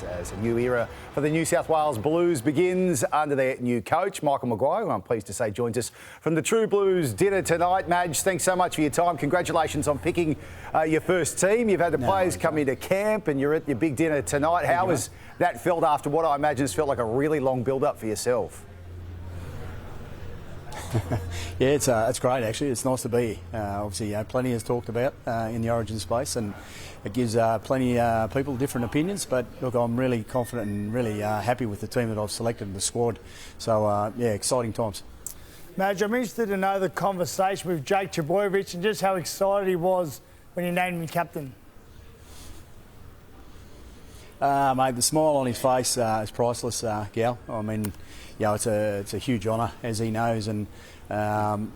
WWOS as a new era for the New South Wales Blues begins under their new coach, Michael Maguire, who I'm pleased to say joins us from the True Blues dinner tonight. Madge, thanks so much for your time. Congratulations on picking your first team. You've had the players come into camp and you're at your big dinner tonight. How has that felt after what I imagine has felt like a really long build-up for yourself? Yeah, it's great actually. It's nice to be here. Obviously, plenty is talked about in the Origin space, and it gives plenty people different opinions. But look, I'm really confident and really happy with the team that I've selected in the squad. So yeah, exciting times. Madge, I'm interested to know the conversation with Jake Trbojevic and just how excited he was when you named him captain. Mate, the smile on his face is priceless, Gal. I mean, it's a huge honour, as he knows. And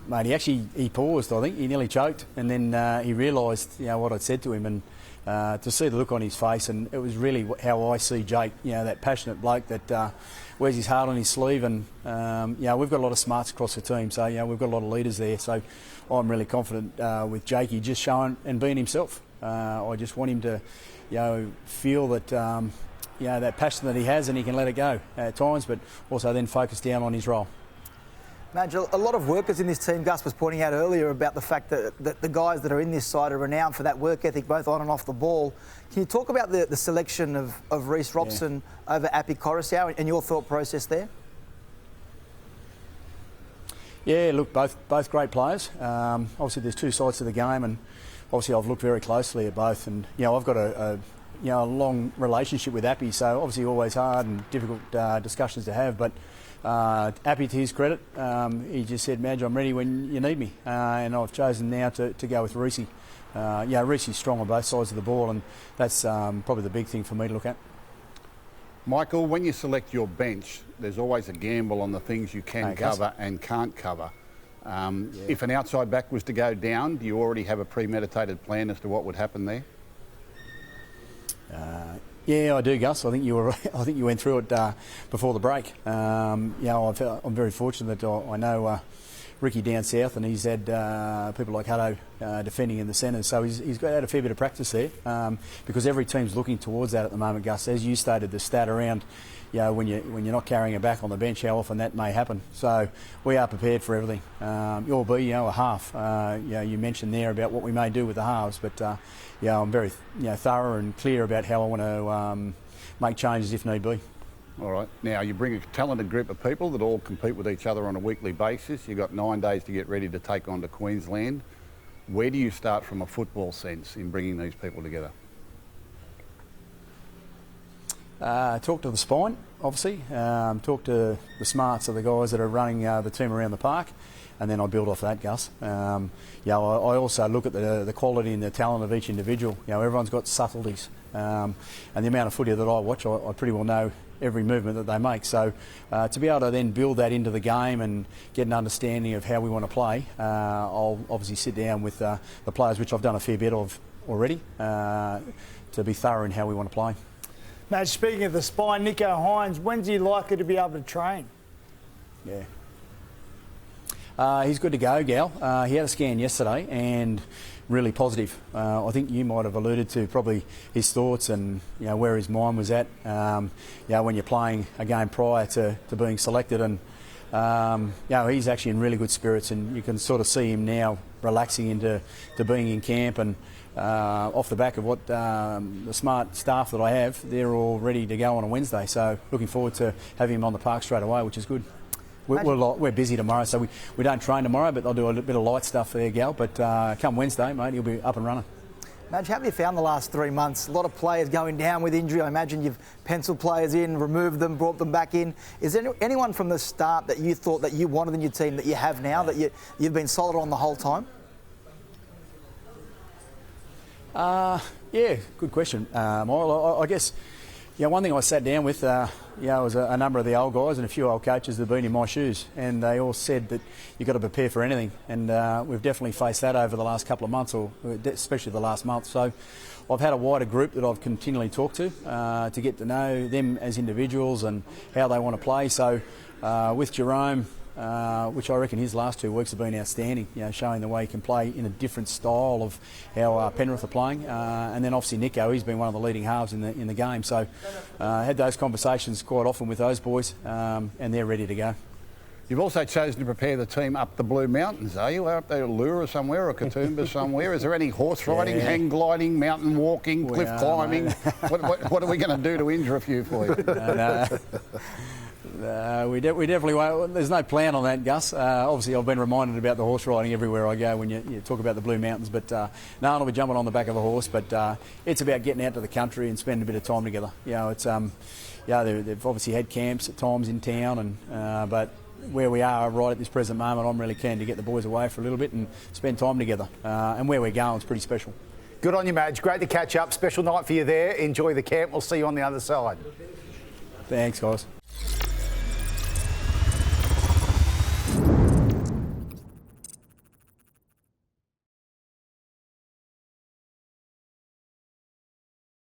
mate, he paused. I think he nearly choked, and then he realised, what I'd said to him, and to see the look on his face, and it was really how I see Jake. That passionate bloke that wears his heart on his sleeve, and we've got a lot of smarts across the team, so we've got a lot of leaders there. So I'm really confident with Jakey just showing and being himself. I just want him to feel that that passion that he has, and he can let it go at times, but also then focus down on his role. Madge, a lot of workers in this team, Gus was pointing out earlier about the fact that the guys that are in this side are renowned for that work ethic, both on and off the ball. Can you talk about the selection of Reece Robson over Api Koroisau and your thought process there? Yeah, look, both great players. Obviously, there's two sides to the game, and obviously I've looked very closely at both, and I've got a long relationship with Appy, so obviously always hard and difficult discussions to have. But Appy, to his credit, he just said, "Madge, I'm ready when you need me," and I've chosen now to go with Reece. Reece's strong on both sides of the ball, and that's probably the big thing for me to look at. Michael, when you select your bench, there's always a gamble on the things you can cover and can't cover. If an outside back was to go down, do you already have a premeditated plan as to what would happen there? Yeah, I do, Gus. I think you went through it before the break. I'm very fortunate that I know Ricky down south, and he's had people like Hutto defending in the centre, so he's got had a fair bit of practice there. Because every team's looking towards that at the moment, Gus. As you stated, the stat around when you're not carrying a back on the bench, how often that may happen. So we are prepared for everything. You'll be a half. You mentioned there about what we may do with the halves, but I'm very thorough and clear about how I want to make changes if need be. All right. Now, you bring a talented group of people that all compete with each other on a weekly basis. You've got 9 days to get ready to take on to Queensland. Where do you start from a football sense in bringing these people together? Talk to the spine, obviously. Talk to the smarts of the guys that are running the team around the park, and then I build off that, Gus. I also look at the quality and the talent of each individual. Everyone's got subtleties, and the amount of footy that I watch, I pretty well know every movement that they make. So to be able to then build that into the game and get an understanding of how we want to play, I'll obviously sit down with the players, which I've done a fair bit of already, to be thorough in how we want to play. Madge, speaking of the spine, Nico Hines, when's he likely to be able to train? He's good to go, Gal. He had a scan yesterday and really positive. I think you might have alluded to probably his thoughts and where his mind was at when you're playing a game prior to being selected, and he's actually in really good spirits, and you can sort of see him now relaxing into being in camp, and off the back of what the smart staff that I have, they're all ready to go on a Wednesday, so looking forward to having him on the park straight away, which is good. We're busy tomorrow, so we don't train tomorrow, but I'll do a bit of light stuff there, Gal. But come Wednesday, mate, he'll be up and running. Madge, how have you found the last 3 months? A lot of players going down with injury. I imagine you've penciled players in, removed them, brought them back in. Is there anyone from the start that you thought that you wanted in your team that you have now, that you've been solid on the whole time? Good question. I guess one thing I sat down with was a number of the old guys and a few old coaches that have been in my shoes, and they all said that you've got to prepare for anything, and we've definitely faced that over the last couple of months, or especially the last month. So I've had a wider group that I've continually talked to get to know them as individuals and how they want to play. So with Jerome, which I reckon his last 2 weeks have been outstanding, showing the way he can play in a different style of how Penrith are playing. And then obviously Nico, he's been one of the leading halves in the game. So had those conversations quite often with those boys, and they're ready to go. You've also chosen to prepare the team up the Blue Mountains, are you? Up there at Lura somewhere or Katoomba somewhere? Is there any horse riding, hang gliding, mountain walking, cliff climbing? What are we going to do to injure a few for you? We definitely won't. There's no plan on that, Gus. Obviously, I've been reminded about the horse riding everywhere I go when you talk about the Blue Mountains. But no one will be jumping on the back of a horse. But it's about getting out to the country and spending a bit of time together. It's they've obviously had camps at times in town, and but where we are right at this present moment, I'm really keen to get the boys away for a little bit and spend time together. And where we're going is pretty special. Good on you, Madge. Great to catch up. Special night for you there. Enjoy the camp. We'll see you on the other side. Thanks, guys.